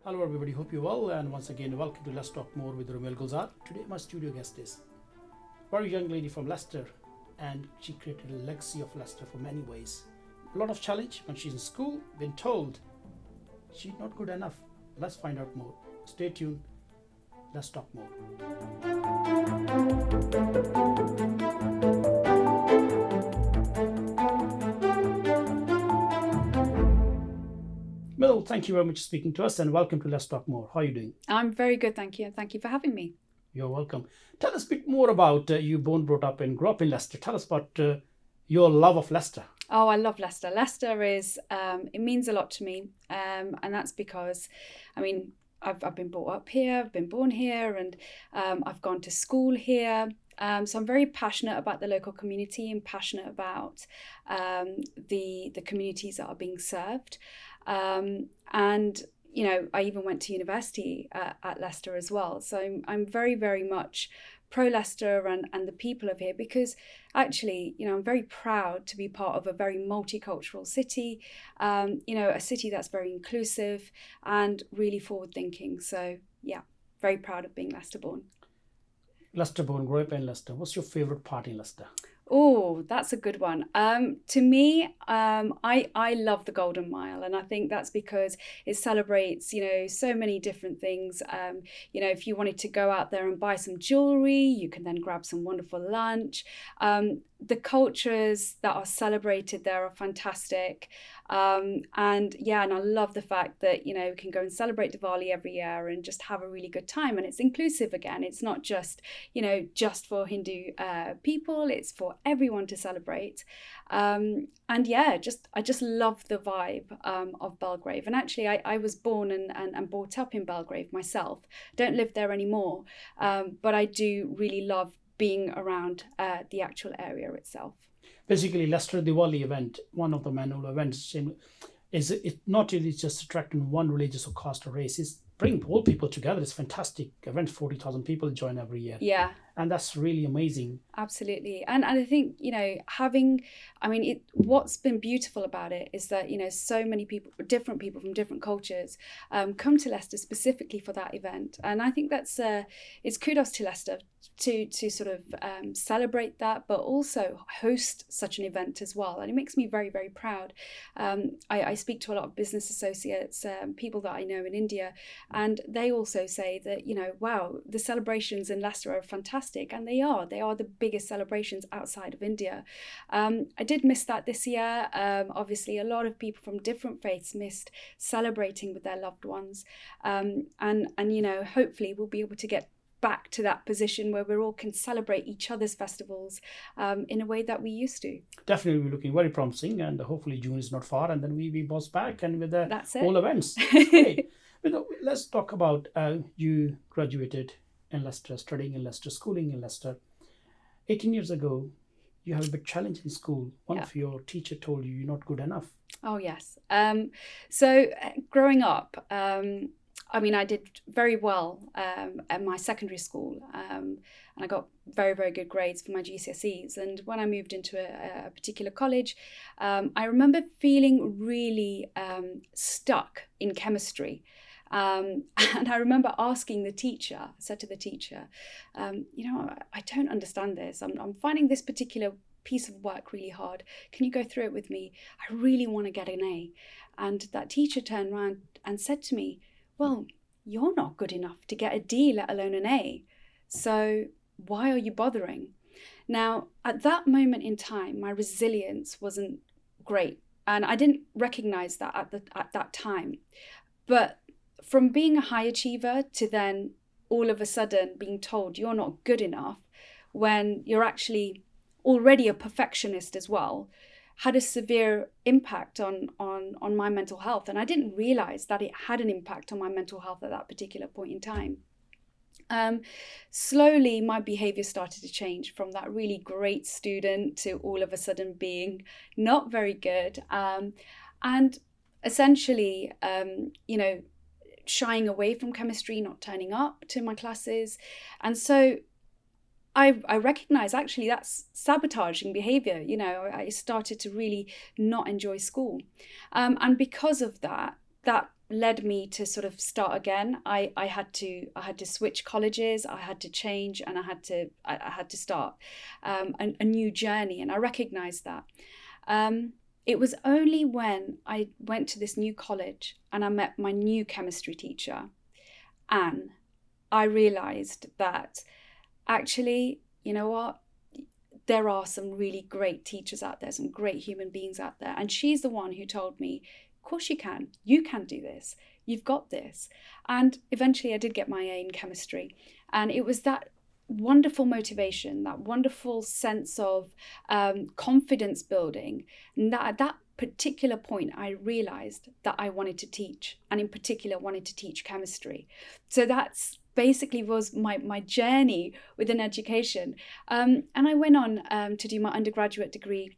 Hello everybody, hope you're well, and once again welcome to Let's Talk More with Romail Gulzar. Today my studio guest is a very young lady from Leicester, and she created a legacy of Leicester for many ways. A lot of challenge when she's in school, been told she's not good enough. Let's find out more. Stay tuned, let's talk more. Mital, thank you very much for speaking to us, and welcome to Let's Talk More. How are you doing? I'm very good, thank you. And thank you for having me. You're welcome. Tell us a bit more about you born, brought up and grew up in Leicester. Tell us about your love of Leicester. Oh, I love Leicester. Leicester is, it means a lot to me. And that's because, I've been brought up here, I've been born here, and I've gone to school here. So I'm very passionate about the local community and passionate about the communities that are being served. And I even went to university at Leicester as well. So I'm very, very much pro Leicester and the people of here, because actually, I'm very proud to be part of a very multicultural city, a city that's very inclusive and really forward thinking. So yeah, very proud of being Leicester born. Leicester born, grew up in Leicester. What's your favourite part in Leicester? Oh, that's a good one. To me, I love the Golden Mile, and I think that's because it celebrates, so many different things. If you wanted to go out there and buy some jewelry, you can then grab some wonderful lunch. The cultures that are celebrated there are fantastic. And I love the fact that, we can go and celebrate Diwali every year and just have a really good time. And it's inclusive again. It's not just, just for Hindu people. It's for everyone to celebrate. I just love the vibe of Belgrave. And actually, I was born and brought up in Belgrave myself. Don't live there anymore. But I do really love being around the actual area itself. Basically, Leicester Diwali event, one of the annual events, is it not really just attracting one religious or caste or race. It's bringing all people together. It's a fantastic event. 40,000 people join every year. Yeah. And that's really amazing. Absolutely. And I think, what's been beautiful about it is that, so many people, different people from different cultures come to Leicester specifically for that event. And I think that's, it's kudos to Leicester to sort of celebrate that, but also host such an event as well. And it makes me very, very proud. I speak to a lot of business associates, people that I know in India, and they also say that, wow, the celebrations in Leicester are fantastic. And they are the biggest celebrations outside of India. I did miss that this year. Obviously, a lot of people from different faiths missed celebrating with their loved ones. And hopefully we'll be able to get back to that position where we all can celebrate each other's festivals in a way that we used to. Definitely, we're looking very promising, and hopefully June is not far, and then we bounce back and with the whole events. That's great. But let's talk about you graduated in Leicester, studying in Leicester, schooling in Leicester. 18 years ago, you have a big challenge in school. One of your teacher told you you're not good enough. Oh, yes. So growing up, I did very well at my secondary school, and I got very, very good grades for my GCSEs. And when I moved into a particular college, I remember feeling really stuck in chemistry. And I remember asking the teacher, I said to the teacher, I don't understand this. I'm finding this particular piece of work really hard. Can you go through it with me? I really want to get an A. And that teacher turned around and said to me, well, you're not good enough to get a D, let alone an A. So why are you bothering? Now, at that moment in time, my resilience wasn't great. And I didn't recognize that at that time. But from being a high achiever to then all of a sudden being told you're not good enough when you're actually already a perfectionist as well, had a severe impact on my mental health. And I didn't realize that it had an impact on my mental health at that particular point in time. Slowly, my behavior started to change from that really great student to all of a sudden being not very good. And essentially, shying away from chemistry, not turning up to my classes. And so I recognize actually that's sabotaging behavior. I started to really not enjoy school. And because of that led me to sort of start again. I had to switch colleges, I had to change, and I had to start a new journey, and I recognized that. It was only when I went to this new college and I met my new chemistry teacher, Anne, I realized that actually, you know what? There are some really great teachers out there, some great human beings out there. And she's the one who told me, of course you can do this. You've got this. And eventually I did get my A in chemistry. And it was that wonderful motivation, that wonderful sense of confidence building. And that at that particular point, I realized that I wanted to teach, and in particular wanted to teach chemistry. So that's basically was my journey within education. And I went on to do my undergraduate degree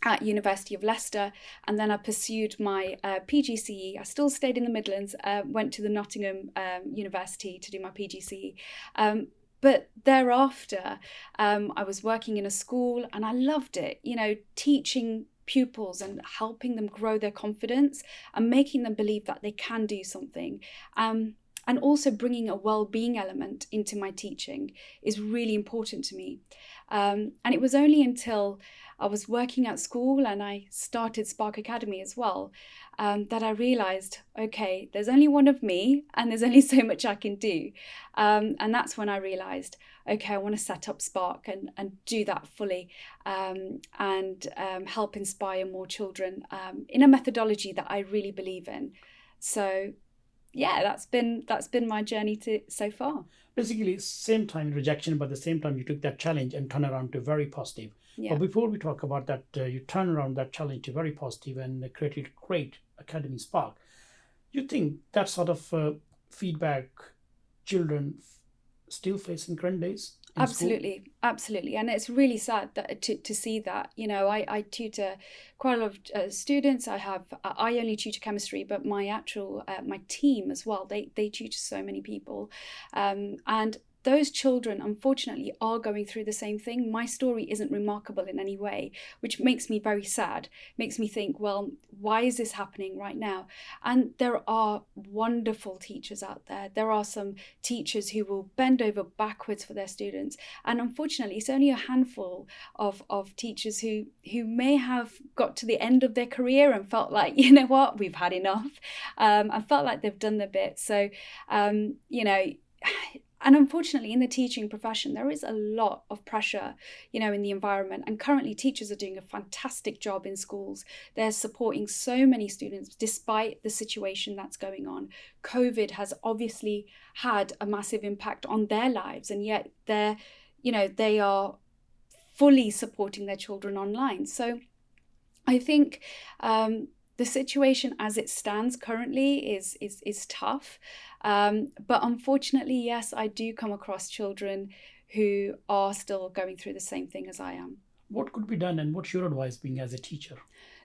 at University of Leicester, and then I pursued my PGCE. I still stayed in the Midlands, went to the Nottingham University to do my PGCE. But thereafter, I was working in a school and I loved it, you know, teaching pupils and helping them grow their confidence and making them believe that they can do something. And also bringing a well-being element into my teaching is really important to me. And it was only until I was working at school and I started Spark Academy as well, that I realized, okay, there's only one of me and there's only so much I can do. And that's when I realized, okay, I want to set up Spark and do that fully, and help inspire more children in a methodology that I really believe in. So yeah, that's been my journey so far. Basically, same time rejection, but at the same time you took that challenge and turned around to very positive. Yeah. But before we talk about that, you turn around that challenge to very positive and created great Academy Spark. You think that sort of feedback children still face in current days? Absolutely. And it's really sad that to see that, you know, I tutor quite a lot of students. I only tutor chemistry, but my actual my team as well, they tutor so many people, and those children, unfortunately, are going through the same thing. My story isn't remarkable in any way, which makes me very sad, makes me think, well, why is this happening right now? And there are wonderful teachers out there. There are some teachers who will bend over backwards for their students. And unfortunately, it's only a handful of teachers who may have got to the end of their career and felt like, you know what, we've had enough, and felt like they've done their bit. So, you know, and unfortunately, in the teaching profession, there is a lot of pressure, you know, in the environment. And currently, teachers are doing a fantastic job in schools. They're supporting so many students despite the situation that's going on. COVID has obviously had a massive impact on their lives, and yet they are fully supporting their children online. So I think the situation as it stands currently is tough. But unfortunately, yes, I do come across children who are still going through the same thing as I am. What could be done, and what's your advice being as a teacher?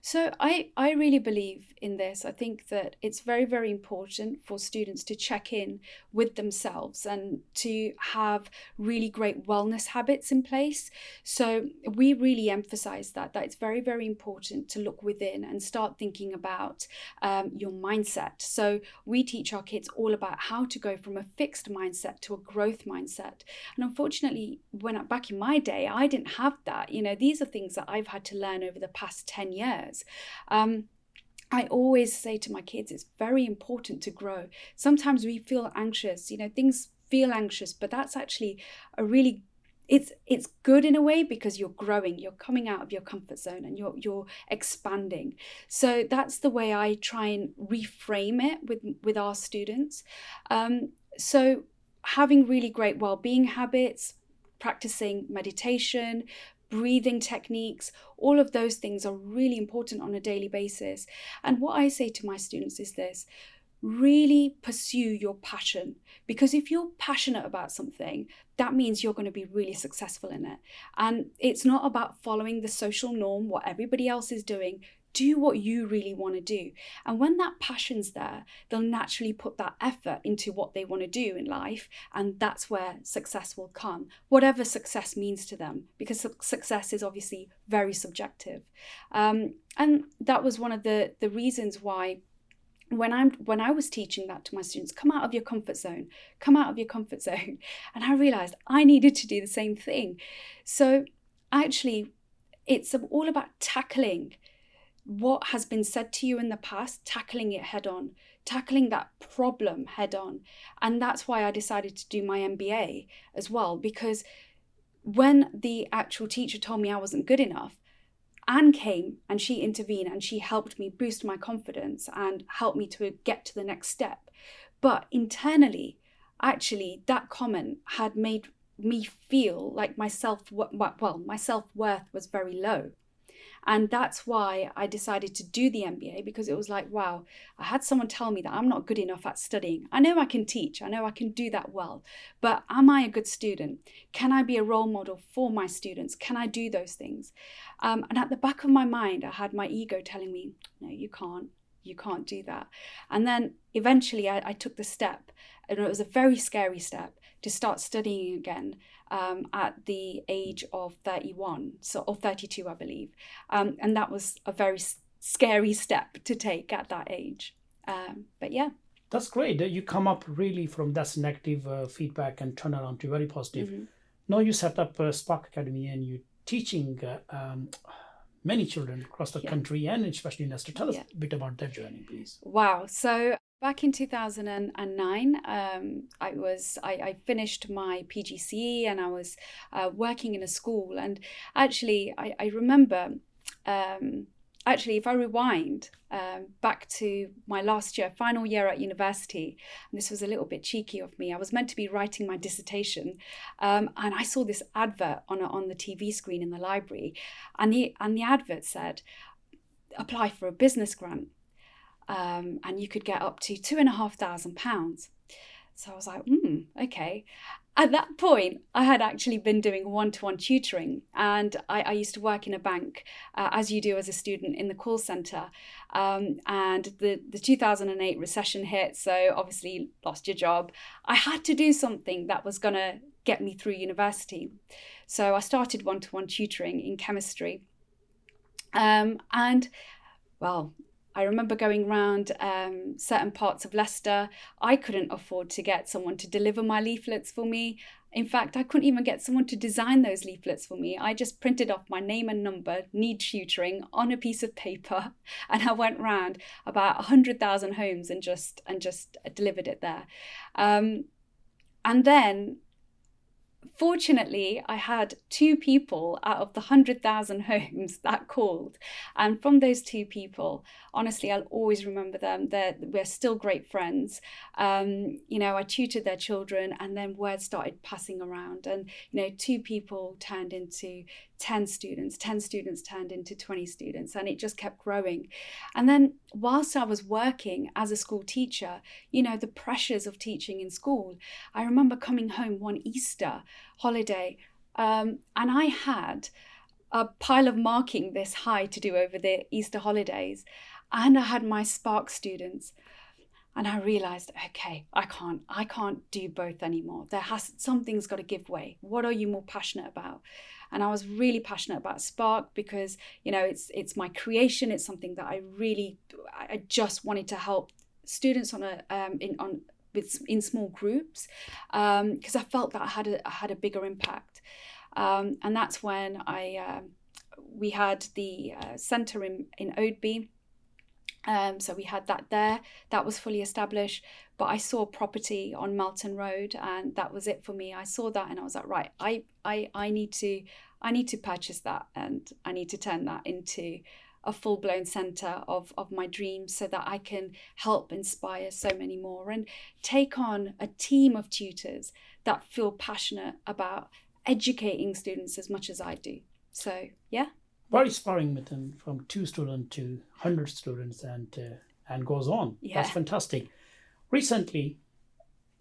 So I really believe in this. I think that it's very, very important for students to check in with themselves and to have really great wellness habits in place. So we really emphasize that it's very, very important to look within and start thinking about your mindset. So we teach our kids all about how to go from a fixed mindset to a growth mindset. And unfortunately, back in my day, I didn't have that. You know, these are things that I've had to learn over the past 10 years. I always say to my kids, it's very important to grow. Sometimes we feel anxious, you know, things feel anxious, but that's actually it's good in a way because you're growing, you're coming out of your comfort zone and you're expanding. So that's the way I try and reframe it with our students. So having really great well-being habits, practicing meditation, breathing techniques, all of those things are really important on a daily basis. And what I say to my students is this: really pursue your passion, because if you're passionate about something, that means you're going to be really successful in it. And it's not about following the social norm, what everybody else is doing. Do what you really want to do. And when that passion's there, they'll naturally put that effort into what they want to do in life. And that's where success will come, whatever success means to them, because success is obviously very subjective. And that was one of the reasons why when I was teaching that to my students, come out of your comfort zone, come out of your comfort zone. And I realized I needed to do the same thing. So actually, it's all about tackling what has been said to you in the past, tackling it head on, tackling that problem head on. And that's why I decided to do my MBA as well, because when the actual teacher told me I wasn't good enough, Anne came and she intervened and she helped me boost my confidence and helped me to get to the next step. But internally, actually, that comment had made me feel like my self-worth was very low. And that's why I decided to do the MBA, because it was like, wow, I had someone tell me that I'm not good enough at studying. I know I can teach, I know I can do that well, but am I a good student? Can I be a role model for my students? Can I do those things? And at the back of my mind, I had my ego telling me, no, you can't do that. And then eventually I took the step, and it was a very scary step, to start studying again at the age of 31, or 32, I believe. And that was a very scary step to take at that age. But yeah. That's great. You come up really from that negative feedback and turn around to very positive. Mm-hmm. Now you set up a Spark Academy and you're teaching many children across the country and especially in Leicester. Tell us a bit about that journey, please. Wow. So back in 2009, I finished my PGCE and I was working in a school. And actually, I remember, if I rewind back to my last year, final year at university, and this was a little bit cheeky of me, I was meant to be writing my dissertation, and I saw this advert on the TV screen in the library, and the advert said, apply for a business grant. And you could get up to £2,500. So I was like, okay. At that point, I had actually been doing one-to-one tutoring, and I used to work in a bank, as you do as a student, in the call centre. And the 2008 recession hit, so obviously lost your job. I had to do something that was going to get me through university. So I started one-to-one tutoring in chemistry. I remember going around certain parts of Leicester. I couldn't afford to get someone to deliver my leaflets for me. In fact, I couldn't even get someone to design those leaflets for me. I just printed off my name and number, need tutoring, on a piece of paper, and I went round about 100,000 homes and just delivered it there. And then, fortunately, I had 2 people out of the 100,000 homes that called. And from those 2 people, honestly, I'll always remember them. We're still great friends. I tutored their children, and then word started passing around. And, 2 people turned into 10 students, 10 students turned into 20 students, and it just kept growing. And then whilst I was working as a school teacher, the pressures of teaching in school, I remember coming home one Easter holiday, and I had a pile of marking this high to do over the Easter holidays, and I had my Spark students. And I realized, okay, I can't do both anymore. Something's got to give way. What are you more passionate about? And I was really passionate about Spark because, it's my creation. It's something that I just wanted to help students in small groups, because I felt that I had a bigger impact. And that's when we had the centre in Oadby. So we had that there. That was fully established. But I saw property on Melton Road, and that was it for me. I saw that and I was like, right, I need to purchase that, and I need to turn that into a full-blown centre of my dreams, so that I can help inspire so many more and take on a team of tutors that feel passionate about educating students as much as I do. So, yeah. Very inspiring, Mital, from 2 students to 100 students and goes on. Yeah. That's fantastic. Recently,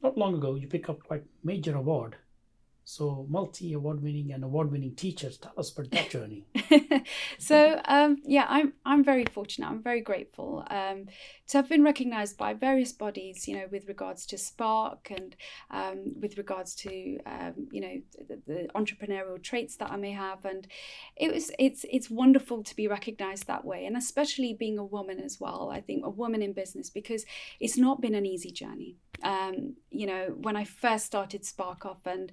not long ago, you picked up quite major award. So multi-award winning and award winning teachers. Tell us about that journey. So yeah, I'm very fortunate. I'm very grateful to have been recognised by various bodies, with regards to Spark and with regards to the entrepreneurial traits that I may have, and it's wonderful to be recognised that way, and especially being a woman as well. I think a woman in business, because it's not been an easy journey. When I first started Spark Off, and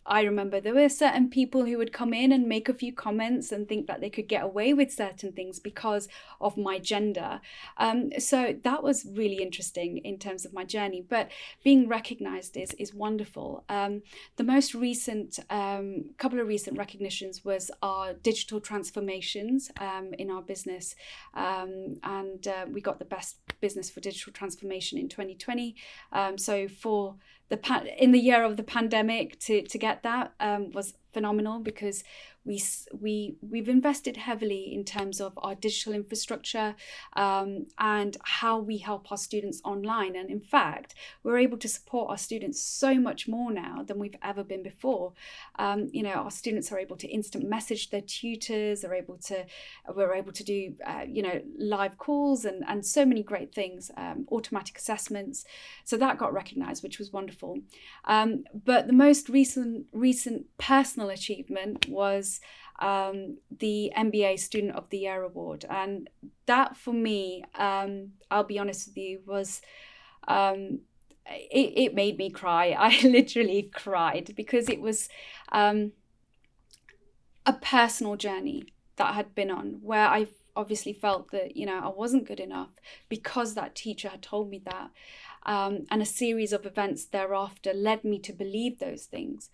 I remember there were certain people who would come in and make a few comments and think that they could get away with certain things because of my gender. So that was really interesting in terms of my journey. But being recognised is wonderful. The most recent couple of recent recognitions was our digital transformations in our business, and we got the best business for digital transformation in 2020. So for in the year of the pandemic, to get that was phenomenal, because we've invested heavily in terms of our digital infrastructure and how we help our students online. And in fact, we're able to support our students so much more now than we've ever been before. Our students are able to instant message their tutors, we're able to do live calls and so many great things, automatic assessments. So that got recognized, which was wonderful. But the most recent personal achievement was the MBA Student of the Year award, and that for me, I'll be honest with you, was it made me cry. I literally cried, because it was a personal journey that I had been on, where I obviously felt that I wasn't good enough because that teacher had told me that, and a series of events thereafter led me to believe those things.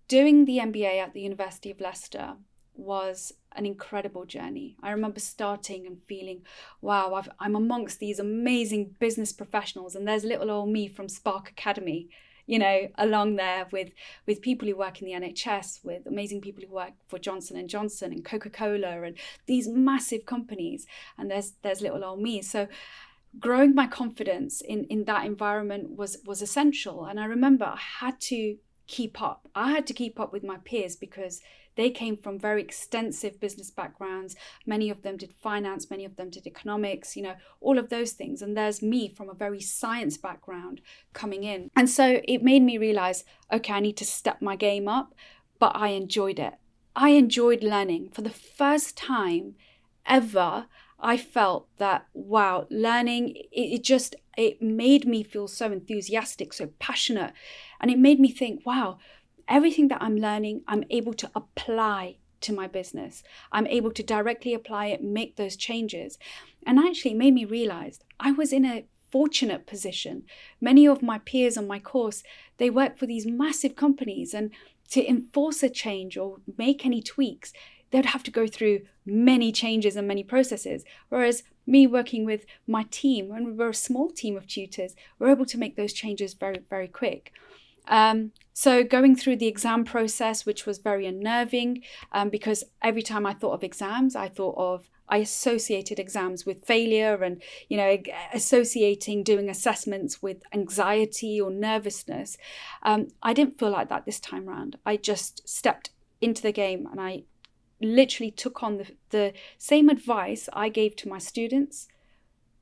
Doing the MBA at the University of Leicester was an incredible journey. I remember starting and feeling, wow, I'm amongst these amazing business professionals, and there's little old me from Spark Academy, along there with people who work in the NHS, with amazing people who work for Johnson & Johnson and Coca-Cola and these massive companies, and there's little old me. So growing my confidence in that environment was essential. And I remember I had to keep up. I had to keep up with my peers, because they came from very extensive business backgrounds. Many of them did finance, many of them did economics, all of those things. And there's me from a very science background coming in. And so it made me realize, okay, I need to step my game up, but I enjoyed it. I enjoyed learning. For the first time ever, I felt that, wow, learning, it made me feel so enthusiastic, so passionate. And it made me think, wow, everything that I'm learning, I'm able to apply to my business. I'm able to directly apply it, make those changes. And actually it made me realize I was in a fortunate position. Many of my peers on my course, they work for these massive companies, and to enforce a change or make any tweaks, they'd have to go through many changes and many processes. Whereas me working with my team, when we're a small team of tutors, we're able to make those changes very, very quick. So going through the exam process, which was very unnerving, because every time I thought of exams, I associated exams with failure, and associating doing assessments with anxiety or nervousness. I didn't feel like that this time around. I just stepped into the game, and I literally took on the same advice I gave to my students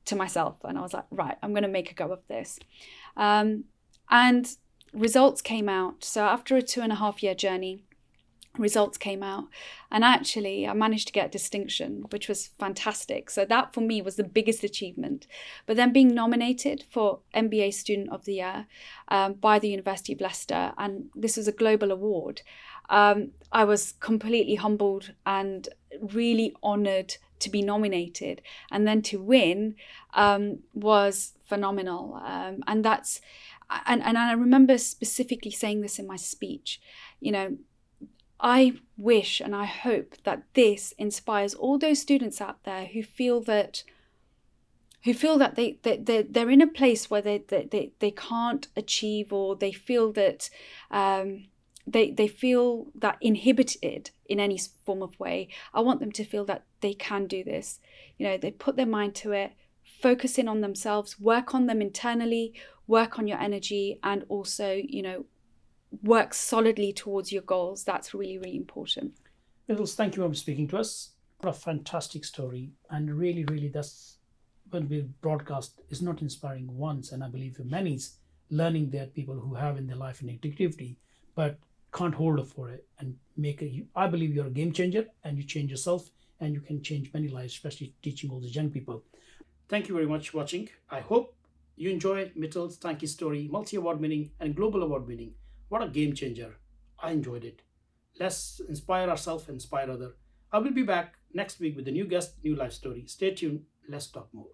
to myself, and I was like, right, I'm going to make a go of this. And results came out. So after a 2.5-year journey, results came out, and actually I managed to get distinction, which was fantastic. So that for me was the biggest achievement. But then being nominated for MBA Student of the Year by the University of Leicester, and this was a global award, I was completely humbled and really honoured to be nominated, and then to win was phenomenal. And I remember specifically saying this in my speech. I wish and I hope that this inspires all those students out there who feel that they're in a place where they can't achieve, or they feel that they feel that inhibited in any form of way. I want them to feel that they can do this. They put their mind to it, focus in on themselves, work on them internally, work on your energy, and also, work solidly towards your goals. That's really, really important. Mittles, thank you for speaking to us. What a fantastic story. And really, really, that's when we broadcast is not inspiring once, and I believe for many, it's learning that people who have in their life an activity, but can't hold it for it and make it. I believe you're a game changer and you change yourself and you can change many lives, especially teaching all these young people. Thank you very much for watching. I hope you enjoyed Mittal's Thanki story, multi-award winning and global award winning. What a game changer. I enjoyed it. Let's inspire ourselves and inspire others. I will be back next week with a new guest, new life story. Stay tuned. Let's talk more.